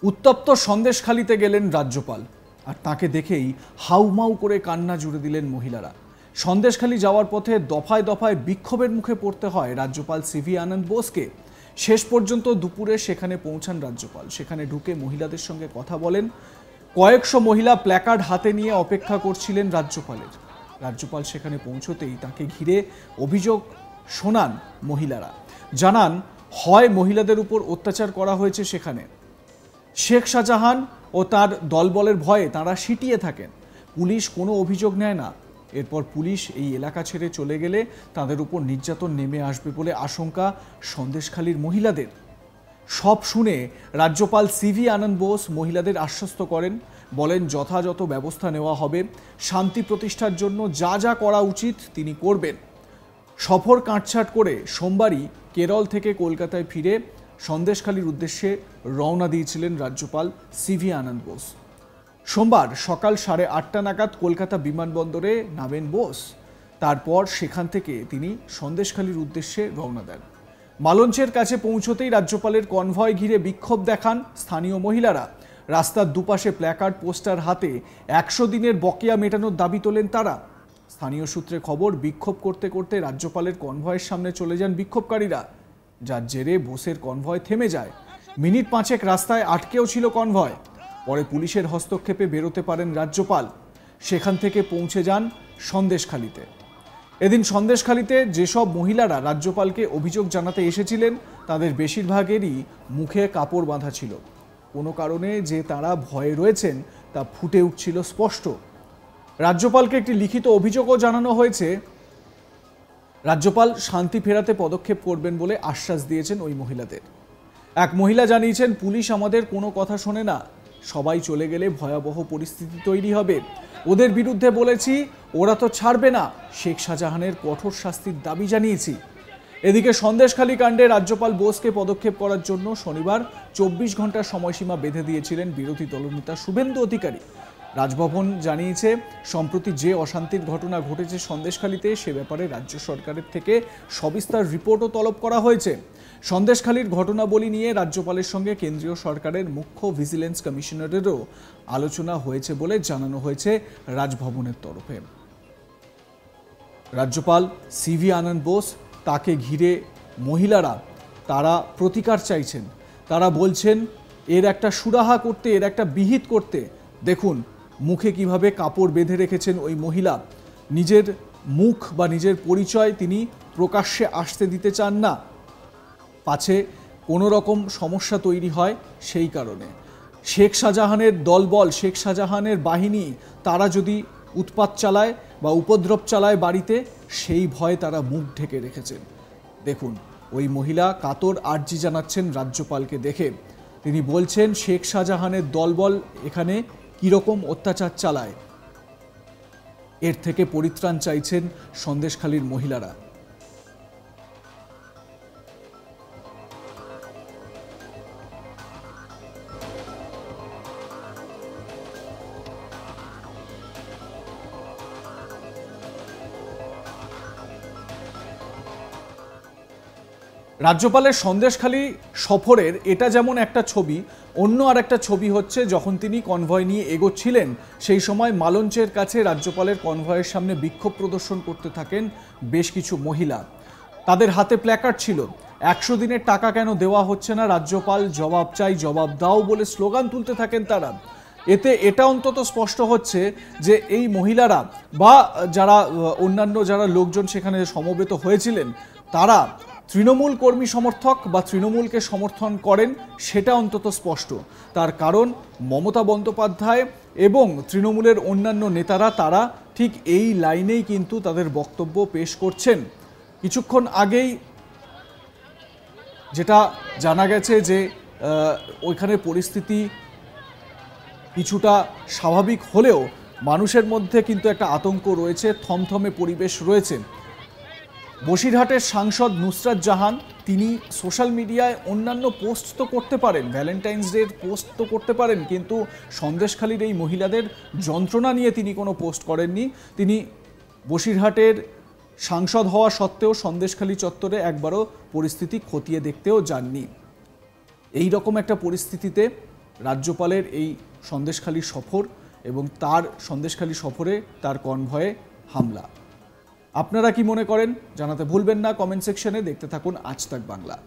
উত্তপ্ত সন্দেশখালিতে গেলেন রাজ্যপাল, আর তাকে দেখেই হাউমাউ করে কান্না জুড়ে দিলেন মহিলারা। সন্দেশখালি যাওয়ার পথে দফায় দফায় বিক্ষোভের মুখে পড়তে হয় রাজ্যপাল সিভি আনন্দ বোসকে। শেষ পর্যন্ত দুপুরে সেখানে পৌঁছান রাজ্যপাল। সেখানে ঢুকে মহিলাদের সঙ্গে কথা বলেন। কয়েকশো মহিলা প্ল্যাকার্ড হাতে নিয়ে অপেক্ষা করছিলেন রাজ্যপালের। রাজ্যপাল সেখানে পৌঁছতেই তাকে ঘিরে অভিযোগ শোনান মহিলারা। জানান, হয় মহিলাদের উপর অত্যাচার করা হয়েছে, সেখানে শেখ শাহজাহান ও তার দলবলের ভয়ে তারা সিটিয়ে থাকেন, পুলিশ কোনো অভিযোগ নেয় না। এরপর পুলিশ এই এলাকা ছেড়ে চলে গেলে তাদের উপর নির্যাতন নেমে আসবে বলে আশঙ্কা সন্দেশখালীর মহিলাদের। সব শুনে রাজ্যপাল সিভি আনন্দ বোস মহিলাদের আশ্বস্ত করেন, বলেন যথাযথ ব্যবস্থা নেওয়া হবে, শান্তি প্রতিষ্ঠার জন্য যা যা করা উচিত তিনি করবেন। সফর কাটছাট করে সোমবারই কেরল থেকে কলকাতায় ফিরে সন্দেশখালীর উদ্দেশ্যে রওনা দিয়েছিলেন রাজ্যপাল সিভি আনন্দ বোস। সোমবার সকাল 8:30 নাগাদ কলকাতা বিমানবন্দরে নামেন বোস। তারপর সেখান থেকে তিনি সন্দেশখালীর উদ্দেশ্যে রওনা দেন। মালঞ্চের কাছে পৌঁছতেই রাজ্যপালের কনভয় ঘিরে বিক্ষোভ দেখান স্থানীয় মহিলারা। রাস্তার দুপাশে প্ল্যাকার্ড পোস্টার হাতে 100 দিনের বকেয়া মেটানোর দাবি তোলেন তারা। স্থানীয় সূত্রে খবর, বিক্ষোভ করতে করতে রাজ্যপালের কনভয়ের সামনে চলে যান বিক্ষোভকারীরা, যার জেরে বোসের কনভয় থেমে যায়। মিনিট 5 রাস্তায় আটকেও ছিল কনভয়। পরে পুলিশের হস্তক্ষেপে বেরোতে পারেন রাজ্যপাল। সেখান থেকে পৌঁছে যান সন্দেশখালীতে। এদিন সন্দেশখালীতে যেসব মহিলারা রাজ্যপালকে অভিযোগ জানাতে এসেছিলেন তাদের বেশিরভাগেরই মুখে কাপড় বাঁধা ছিল। কোনো কারণে যে তারা ভয়ে রয়েছেন তা ফুটে উঠছিল স্পষ্ট। রাজ্যপালকে একটি লিখিত অভিযোগও জানানো হয়েছে। রাজ্যপাল শান্তি ফেরাতে পদক্ষেপ করবেন বলে আশ্বাস দিয়েছেন ওই মহিলাদের। এক মহিলা জানিয়েছেন, পুলিশ আমাদের কোনো কথা শোনে না, সবাই চলে গেলে ভয়াবহ পরিস্থিতি তৈরি হবে। ওদের বিরুদ্ধে বলেছি, ওরা তো ছাড়বে না। শেখ শাহজাহানের কঠোর শাস্তির দাবি জানিয়েছি। এদিকে সন্দেশখালী কাণ্ডে রাজ্যপাল বোসকে পদক্ষেপ করার জন্য শনিবার 24 ঘন্টার সময়সীমা বেঁধে দিয়েছিলেন বিরোধী দলনেতা শুভেন্দু অধিকারী। রাজভবন জানিয়েছে, সম্প্রতি যে অশান্তির ঘটনা ঘটেছে সন্দেশখালীতে, সে ব্যাপারে রাজ্য সরকারের থেকে সবিস্তার রিপোর্টও তলব করা হয়েছে। সন্দেশখালীর ঘটনাবলী নিয়ে রাজ্যপালের সঙ্গে কেন্দ্রীয় সরকারের মুখ্য ভিজিলেন্স কমিশনারেরও আলোচনা হয়েছে বলে জানানো হয়েছে রাজভবনের তরফে। রাজ্যপাল সিভি আনন্দ বোস, তাকে ঘিরে মহিলারা তারা প্রতিকার চাইছেন। তারা বলছেন, এর একটা সুরাহা করতে, এর একটা বিহিত করতে। দেখুন মুখে কিভাবে কাপড় বেঁধে রেখেছেন ওই মহিলা। নিজের মুখ বা নিজের পরিচয় তিনি প্রকাশ্যে আসতে দিতে চান না, পাছে কোনো রকম সমস্যা তৈরি হয় সেই কারণে। শেখ শাহজাহানের দলবল, শেখ শাহজাহানের বাহিনী তারা যদি উৎপাত চালায় বা উপদ্রব চালায় বাড়িতে, সেই ভয়ে তারা মুখ ঢেকে রেখেছেন। দেখুন ওই মহিলা কাতর আর্জি জানাচ্ছেন রাজ্যপালকে দেখে। তিনি বলছেন, শেখ শাহজাহানের দলবল এখানে কীরকম অত্যাচার চালায়, এর থেকে পরিত্রাণ চাইছেন সন্দেশখালীর মহিলারা। রাজ্যপালের সন্দেশখালী সফরের এটা যেমন একটা ছবি, অন্য আর একটা ছবি হচ্ছে যখন তিনি কনভয় নিয়ে এগোচ্ছিলেন সেই সময় মালঞ্চের কাছে রাজ্যপালের কনভয়ের সামনে বিক্ষোভ প্রদর্শন করতে থাকেন বেশ কিছু মহিলা। তাদের হাতে প্ল্যাকার্ড ছিল, 100 দিনের টাকা কেন দেওয়া হচ্ছে না, রাজ্যপাল জবাব চাই, জবাব দাও বলে স্লোগান তুলতে থাকেন তারা। এতে এটা অন্তত স্পষ্ট হচ্ছে যে এই মহিলারা বা যারা অন্যান্য যারা লোকজন সেখানে সমবেত হয়েছিলেন তারা তৃণমূল কর্মী সমর্থক বা তৃণমূলকে সমর্থন করেন, সেটা অন্তত স্পষ্ট। তার কারণ মমতা বন্দ্যোপাধ্যায় এবং তৃণমূলের অন্যান্য নেতারা তারা ঠিক এই লাইনেই কিন্তু তাদের বক্তব্য পেশ করছেন। কিছুক্ষণ আগেই যেটা জানা গেছে যে ওইখানে পরিস্থিতি কিছুটা স্বাভাবিক হলেও মানুষের মধ্যে কিন্তু একটা আতঙ্ক রয়েছে, থমথমে পরিবেশ রয়েছে। বসিরহাটের সাংসদ নুসরাত জাহান তিনি সোশ্যাল মিডিয়ায় অন্যান্য পোস্ট তো করতে পারেন, ভ্যালেন্টাইন্স ডের পোস্ট তো করতে পারেন, কিন্তু সন্দেশখালীর এই মহিলাদের যন্ত্রণা নিয়ে তিনি কোনো পোস্ট করেননি। তিনি বসিরহাটের সাংসদ হওয়া সত্ত্বেও সন্দেশখালী চত্বরে একবারও পরিস্থিতি খতিয়ে দেখতেও যাননি। এই রকম একটা পরিস্থিতিতে রাজ্যপালের এই সন্দেশখালী সফর এবং তার সন্দেশখালী সফরে তার কনভয়ে হামলা। আপনারা কি মনে করেন জানাতে ভুলবেন না কমেন্ট সেকশনে। দেখতে থাকুন আজ তাক বাংলা।